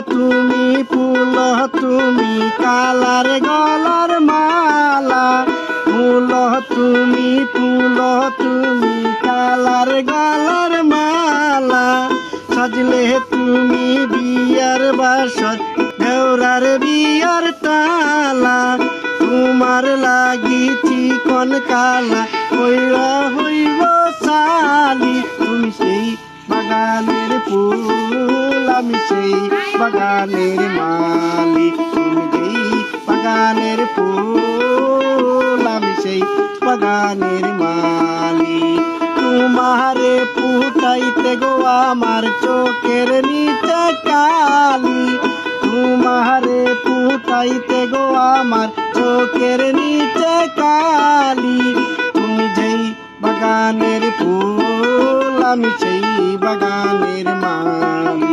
তুমি ফুল তুমি কালার গলার মালা ফুল তুমি ফুল তুমি কালার গলার মালা সাজলে তুমি বিয়ার বাসর দেওরার বিয়ার তালা তোমার লাগি চিকন কালা হইবা হইব সালি তুমি সেই বাগানের ফুল আমি সেই বাগানের মালিক তুমি যেই বাগানের ফুল আমি সেই বাগানের মালিক তোমারে ফুটাইতে গো আমার চোখের নিচে কালি তোমারে ফুটাইতে গো আমার চোখের নিচে কালি তুমি যেই বাগানের ফুল আমি সেই বাগানের মালি।